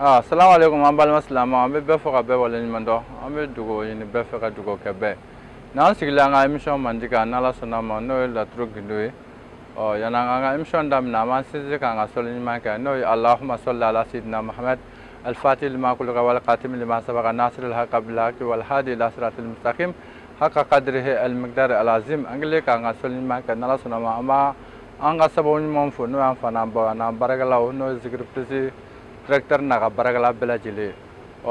Assalamu alaikum an balima silamɛw an bɛ bɛɛ fɔ ka bɛɛ waleɲumandɔn an bɛ dugawu ɲini bɛɛ fɛ ka dugawu kɛ bɛɛ n'an sigila an ka émission mandi kan n'Ala sɔnna ma n'o ye laturu gindo ye yani an ka émission daminɛ an b'an sinsin k'an ka sɔli ɲuman kɛ n'o ye Allahumma salli ala sayyidina Muhammad al-fatih lima kulika wal khatim lima sabaqa nasiril haqqi bil haqqi wal hadi ila siratil mustaqim haqqa qadrihi al miqdar al azim an kɛlen k'an ka sɔli ɲuman kɛ n'Ala sɔnna ma an b'a an ka sababu ɲuman fo n'o y'an fa n'an baw n'an baarakɛlaw n'o ye zikiri plisi directeur n'a ka baarakɛla bɛɛ lajɛlen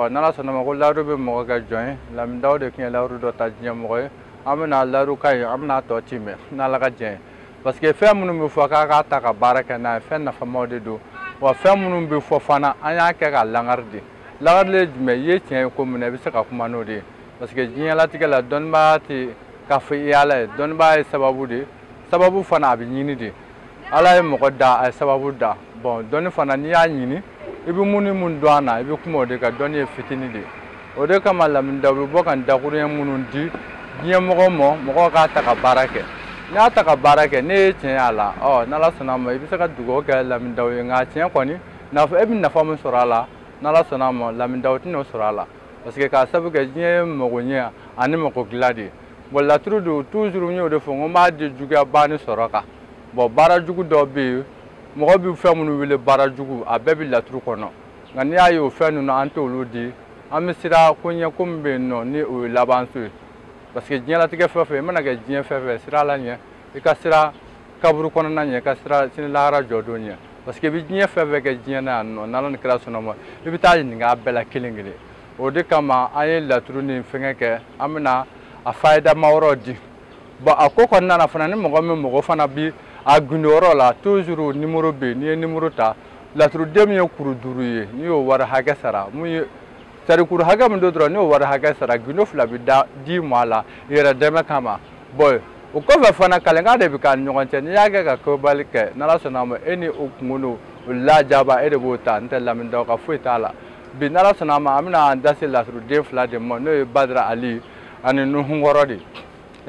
n'Ala sɔnna ma ko lawuru bɛ mɔgɔ kɛ jɔn ye Lamine de tun ye lawuru dɔ ta diɲɛ mɔgɔ ye an bɛna lawuru ka ye an bɛna tɔ ci mɛn n'Ala ka diɲɛ ye parce que fɛn minnu bɛ fɔ k'a k'a ta ka baara kɛ n'a ye fɛn nafamaw de don wa fɛn minnu bɛ fɔ fana an y'a kɛ ka langari de langari ye jumɛn i ye tiɲɛ ye ko minɛ i bɛ se ka kuma n'o de ye parce que diɲɛlatigɛ la dɔnnibaa tɛ k'a fɔ i Ala ye dɔnnibaa ye sababu de sababu fana a bɛ ɲini de Ala ye mɔgɔ da a ye sababu da bon dɔnni fana n'i y'a ɲini i bɛ mun ni mun dɔn a na i bɛ kuma o de kan dɔnni ye fitinin de o de kama Lamine Dawu bɛ bɔ ka dakuruɲɛ minnu di diɲɛ mɔgɔw ma mɔgɔw k'a ta ka baara kɛ n'i y'a ta ka baara kɛ ne ye tiɲɛ y'a la n'Ala sɔnna ma i bɛ se ka dugawu kɛ Lamine Dawu ye nka tiɲɛ kɔni n'a fɔ e bɛ nafa min sɔrɔ a la n'Ala sɔnna ma Lamine Dawu tɛn'o sɔrɔ a la parce que k'a sababu kɛ diɲɛ ye magoɲɛ ani mago dilan de ye bon laturu don toujours n y'o de fɔ n ko n b'a di juguya ba ni sɔrɔ kan bon baara jugu dɔw bɛ yen mɔgɔ bɛ fɛn minnu wele baara jugu a bɛɛ bɛ laturu kɔnɔ nka n'i y'a ye o fɛn ninnu an t'olu di an bɛ siran ko ɲɛ ko min bɛ yen nɔ ni o ye labanso ye parce que diɲɛlatigɛ fɛn o fɛn i mana kɛ diɲɛ fɛn fɛn sira la ɲɛ i ka sira kaburu kɔnɔna ɲɛ i ka sira sini lahara jɔdon ɲɛ parce que i bɛ diɲɛ fɛn fɛn kɛ diɲɛ na yan nɔ n'Ala ni kira sɔnna ma i bɛ taa ɲininka a bɛɛ la kelen kelen o de kama an ye laturu ni fɛngɛ kɛ an bɛna a fayidama yɔrɔ di bon a ko kɔnɔna na fana ni mɔgɔ min mɔgɔ fana bi a gundo yɔrɔ la toujours numéro bɛ yen n'i ye numéro ta laturuden min ye kuru 5 ye n'i y'o wari hakɛ sara mun ye c'est à dire kuru hakɛ min don dɔrɔn n'i y'o wari hakɛ sara gundo 2 bɛ di ma la i yɛrɛ dɛmɛ kama bon o kɔfɛ fana kalenkan de bɛ k'an ni ɲɔgɔn cɛ n'i y'a kɛ ka kobali kɛ n'Ala sɔnna ma e ni o kungo o lajaba e de b'o ta n tɛ Lamine Dawu ka foyi t'a la bi n'Ala sɔnna ma an bɛna an da se laturuden 2 de ma n'o ye Badara Ali ani Nuhu Wɔrɔ de i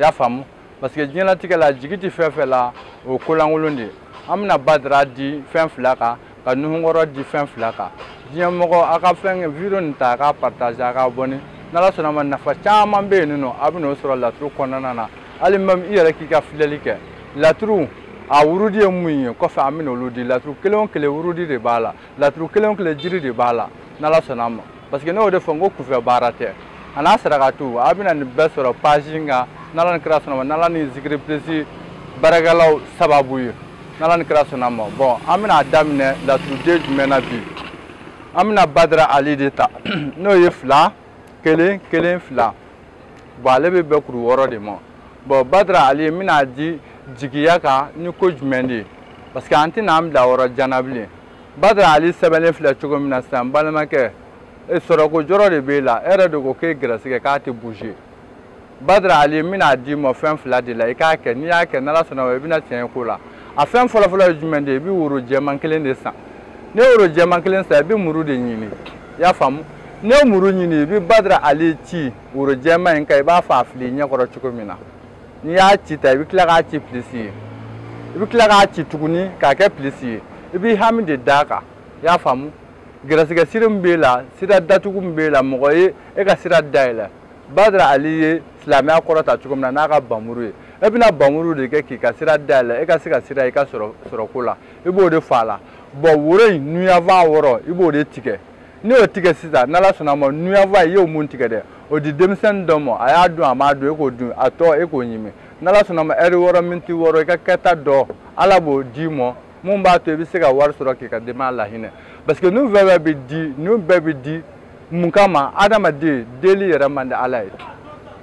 y'a faamu parce que diɲɛlatigɛ la jigi tɛ fɛn fɛn la o kolankolon de an bɛna Badara di fɛn 2 kan ka Nuhu Wɔrɔ di fɛn 2 kan diɲɛ mɔgɔ a ka fɛn video nin ta a k'a partage a k'a bɔnni n'Ala sɔnna ma nafa caman bɛ yen nɔ a bɛn'o sɔrɔ laturu kɔnɔna na hali même i yɛrɛ k'i ka filɛli kɛ laturu a wurudi ye mun ye kɔfɛ an bɛna olu di laturu kelen o kelen wurudi de b'a la laturu kelen o kelen jiri de b'a la n'Ala sɔnna ma parce que ne y'o de fɔ n ko kufɛ baara tɛ a n'a sarakatu a bɛna nin bɛɛ sɔrɔ page kan n'Ala ni kira sɔnna ma n'Ala ni zikiri plesi baarakɛlaw sababu ye n'Ala ni kira sɔnna ma bon an bɛna daminɛ laturuden jumɛn na bi an bɛna Badara Ali de ta n'o ye 2 1 1 2 bon ale bɛ bɛn kuru 6 de ma bon Badara Ali n bɛna di jigiya kan ni ko jumɛn de ye parce que an tɛna an bila yɔrɔ jan na bilen Badara Ali sɛbɛnlen filɛ cogo min na sisan n balimakɛ sɔrɔko jɔrɔ de b'e la e yɛrɛ de ko k'e gɛrɛsɛgɛ k'a tɛ bouger Badara Ali n bɛna d'i ma fɛn 2 de la i k'a kɛ n'i y'a kɛ n'Ala sɔnna ma i bɛna tiɲɛ ko la a fɛn fɔlɔ-fɔlɔ ye jumɛn de ye i bɛ woro jɛman 1 de san n'i ye woro jɛman 1 san i bɛ muru de ɲini i y'a faamu n'i ye muru ɲini i bɛ Badara Ali ci woro jɛman in kan i b'a fɔ a fili i ɲɛkɔrɔ cogo min na n'i y'a ci ta i bɛ tila k'a ci pilisi ye i bɛ tila k'a ci tuguni k'a kɛ pilisi ye i bɛ hami de d'a kan i y'a faamu gɛrɛsɛgɛ sira min b'e la sira datugu min b'e la mɔgɔ ye e ka sira dayɛlɛ Badara Ali ye silamɛya kɔrɔ ta cogo min na n'a ka bamuru ye e bɛna bamuru de kɛ k'i ka sira dayɛlɛ e ka se ka sira i ka sɔrɔ ko la i b'o de fɔ a la bon woro in nuyanfan wɔrɔ i b'o de tigɛ n'i y'o tigɛ sisan n'Ala sɔnna ma nuyanfan i y'o mun tigɛ dɛ o di denmisɛnnin dɔ ma a y'a dun a m'a dun e k'o dun a tɔ e k'o ɲimi n'Ala sɔnna ma heure 6 miniti 6 i ka kɛta dɔ Ala b'o d'i ma mun b'a to i bɛ se ka wari sɔrɔ k'i ka denbaya lahinɛ parce que ninnu bɛɛ bɛ di mun kama adamaden deli yɛrɛ man di Ala ye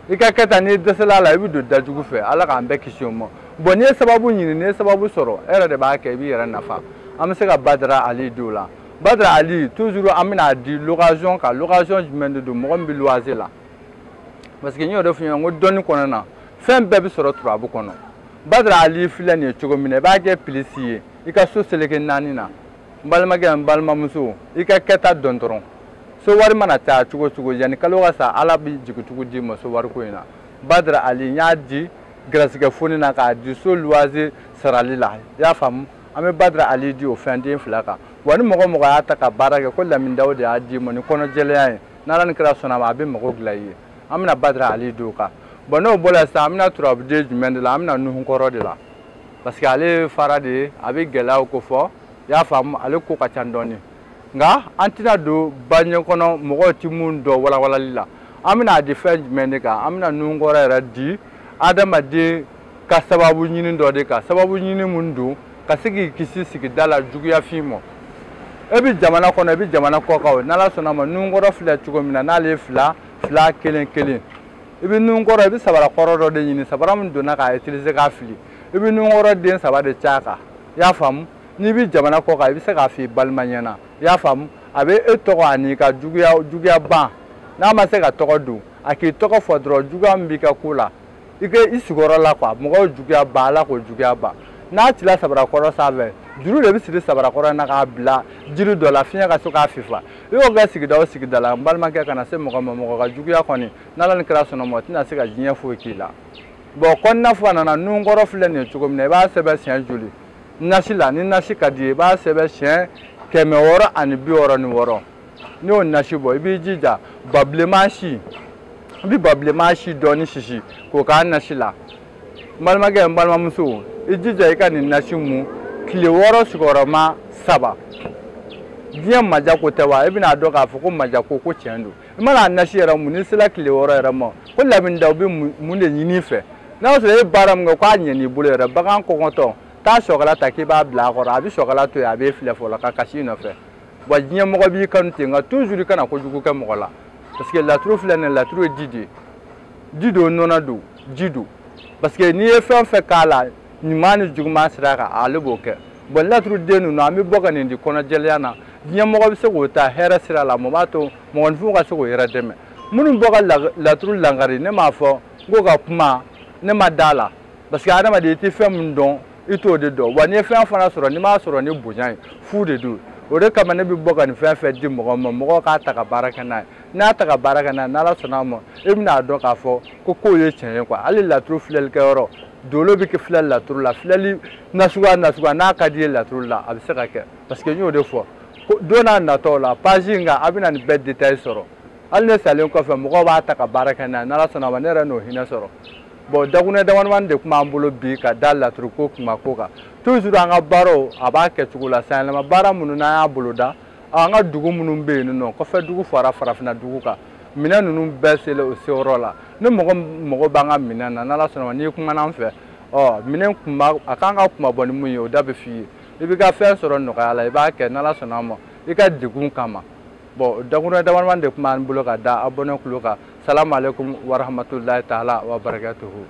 i ka kɛta n'i dɛsɛla a la i bɛ don dajugu fɛ Ala k'an bɛɛ kisi o ma bon n'i ye sababu ɲini n'i ye sababu sɔrɔ e yɛrɛ de b'a kɛ i b'i yɛrɛ nafa an bɛ se ka Badara Ali di o la Badara Ali toujours an bɛna di location kan location jumɛn de don mɔgɔ min bɛ loyer la parce que n y'o de f'i ɲɛna n ko dɔnni kɔnɔna na fɛn bɛɛ bɛ sɔrɔ turabu kɔnɔ Badara Ali filɛ nin ye cogo min na i b'a kɛ pilisi ye i ka so seleke 4 na n balimakɛ n balimamuso i ka kɛta dɔn dɔrɔn so wari mana caya cogo cogo yanni kalo ka sa Ala bɛ jigitugu d'i ma so wariko in na Badara Ali n y'a di gɛrɛsɛgɛ foni na k'a di so loyer sarali la i y'a faamu ame Badra Ali di o fɛnden fila kan wa ni mɔgɔ y'a ta ka baara kɛ ko Lamine Dawo de y'a di ma ni kɔnɔjɛlenya ye n'Ala ni kira sɔnna ma a bɛ mago dilan i ye an bɛna Badra Ali di o kan bon n'o bɔra sisan an bɛna turabuden jumɛn de la an bɛna Nuhunkɔrɔ de la parce que ale fara de ye a bɛ gɛlɛyaw ko fɔ i y'a faamu ale ko ka ca dɔɔni nka an tɛna don ba ɲɛ kɔnɔ mɔgɔw tɛ mun dɔn walawalali la an bɛna a di fɛn jumɛn de kan an bɛna Nuhunkɔrɔ yɛrɛ di adamaden ka sababu ɲini dɔ de kan sababu ɲini mun don ka se k'i kisi sigida la juguyafin ma e bɛ jamana kɔnɔ e bɛ jamana kɔkan n'Ala sɔnna ma Nuhunkɔrɔ filɛ cogo min na n'ale ye fila kelen i bɛ Nuhunkɔrɔ i bɛ sabara kɔrɔ dɔ de ɲini sabara min donna k'a utiliser k'a fili i bɛ Nuhunkɔrɔ den 3 de caya kan i y'a faamu n'i bɛ jamana kɔkan i bɛ se k'a f'i balima ɲɛna i y'a faamu a bɛ e tɔgɔ ani ka juguya ban n'a ma se ka tɔgɔ don a k'i tɔgɔ fɔ dɔrɔn juguya min b'i ka ko la i sigiyɔrɔ la quoi mɔgɔw juguya ban Ala k'o juguya ban n'a cila sabara kɔrɔ sanfɛ juru de bɛ siri sabara kɔrɔ na k'a bila jiri dɔ la fiɲɛ ka se k'a fifa i y'o kɛ sigida o sigida la n balimakɛ kana se mɔgɔ ma mɔgɔ ka juguya kɔni n'Ala ni kira sɔnna ma o tɛna se ka diɲɛ foyi k'i la bon kɔnɔna fɔ a nana Nuhunkɔrɔ filɛ nin ye cogo min na i b'a sɛbɛn siɲɛ joli nasi la ni nasi ka di ye i b'a sɛbɛn siɲɛ 666 n'i y'o nasi bɔ i b'i jija babilenman si i bɛ babilenman si dɔɔni sisi k'o k'a nasi la n balimakɛ n balimamuso i jija i ka nin nasi mun tile 6 sigiyɔrɔma 3 diɲɛ majako tɛ wa i bɛna dɔn k'a fɔ ko majako ko tiɲɛ don i mana nasi yɛrɛ mun ni sera tile 6 yɛrɛ ma ko Lamine Dawo bɛ mun de ɲini i fɛ n'a sɔrɔ e baara min kɛ k'a ɲɛn'i bolo yɛrɛ bagan kɔngɔtɔ taa sɔkala ta k'i b'a bila a kɔrɔ a bɛ sɔkala to yen a b'e filɛ fɔlɔ ka kasi i nɔfɛ wa diɲɛ mɔgɔ b'i kanu ten nka toujours i kana kojugu kɛ mɔgɔ la parce que laturu filɛ nin ye laturu ye ji de ye ji don nɔnɔ don ji don parce que n'i ye fɛn o fɛn k'a la ɲuman ni juguman sira kan ale b'o kɛ bon laturu den ninnu an bɛ bɔ ka nin di kɔnɔjɛlenya na diɲɛ mɔgɔ bɛ se k'o ta hɛrɛ sira la mun b'a to mɔgɔninfinw ka se k'o yɛrɛ dɛmɛ minnu bɔ ka laturu lankari ne m'a fɔ n ko ka kuma ne ma da la parce que adamaden i tɛ fɛn min dɔn i t'o de dɔn wa n'i ye fɛn fana sɔrɔ n'i m'a sɔrɔ ni bonya ye fu de don o de kama ne bɛ bɔ ka nin fɛn fɛn di mɔgɔ ma mɔgɔ k'a ta ka baara kɛ n'a ye n'a ta ka baara kɛ n'a ye n'Ala sɔnna a ma e bɛna dɔn k'a fɔ ko kow ye tiɲɛ ye quoi hali laturu filɛlikɛyɔrɔ dolo bɛ kɛ filɛli laturu la filɛli nasuguya n'a ka di ye laturu la a bɛ se ka kɛ parce que n y'o de fɔ don n'a nataw la page in kan a bɛna nin bɛɛ détail sɔrɔ hali ne salen kɔfɛ mɔgɔw b'a ta ka baara kɛ n'a ye n'Ala sɔnna a ma ne yɛrɛ n'o hinɛ sɔrɔ bon dakunɛ damadamani de tun b'an bolo bi ka da laturu ko kuma ko kan toujours an ka baaraw a b'a kɛ cogo la sanyɛlɛma baara minnu n'an y'a boloda an ka dugu minnu bɛ yen nɔ kɔfɛ dugu fara farafinna dugu kan minɛn ninnu bɛɛ selen o seyɔrɔ la ni mɔgɔ b'an ka minɛn na n'Ala sɔnna ma n'i kumana an fɛ minɛn kunba a kan ka kuma bɔ ni mun ye o da bɛ f'i ye i b'i ka fɛn sɔrɔ nɔgɔya la i b'a kɛ n'Ala sɔnna ma i ka degun kama bon dakunɛ damadamani de tun b'an bolo ka da abonné kulo kan salamu aleykum wa rahmatulahi taala wa barakatuhu